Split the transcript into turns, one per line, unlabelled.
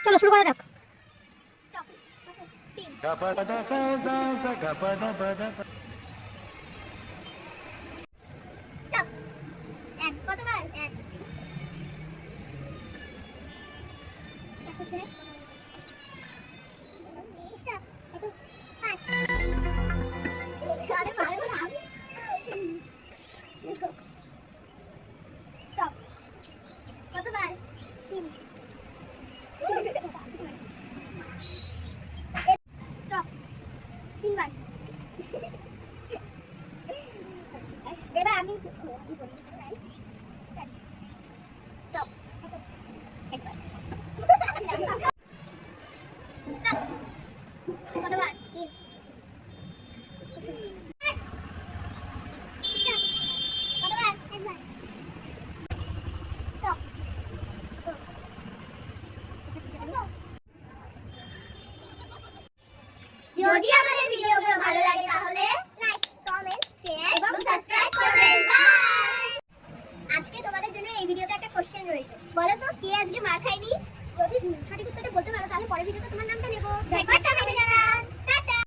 চলো শুরু করা যাক।
এবার আমি স্টপ একবার কতবার তিন কতবার একবার স্টপ যদি আমাদের ভিডিওগুলো ভালো লাগে তাহলে লাইক কমেন্ট শেয়ার এবং সাবস্ক্রাইব করবেন বাই। আজকে তোমাদের জন্য এই ভিডিওতে একটা কোশ্চেন রয়েছে, বলো তো কে আজকে মার খায়নি? যদি সঠিক উত্তরটা বলতে পারো তাহলে পরের ভিডিওতে তোমার নামটা নেব।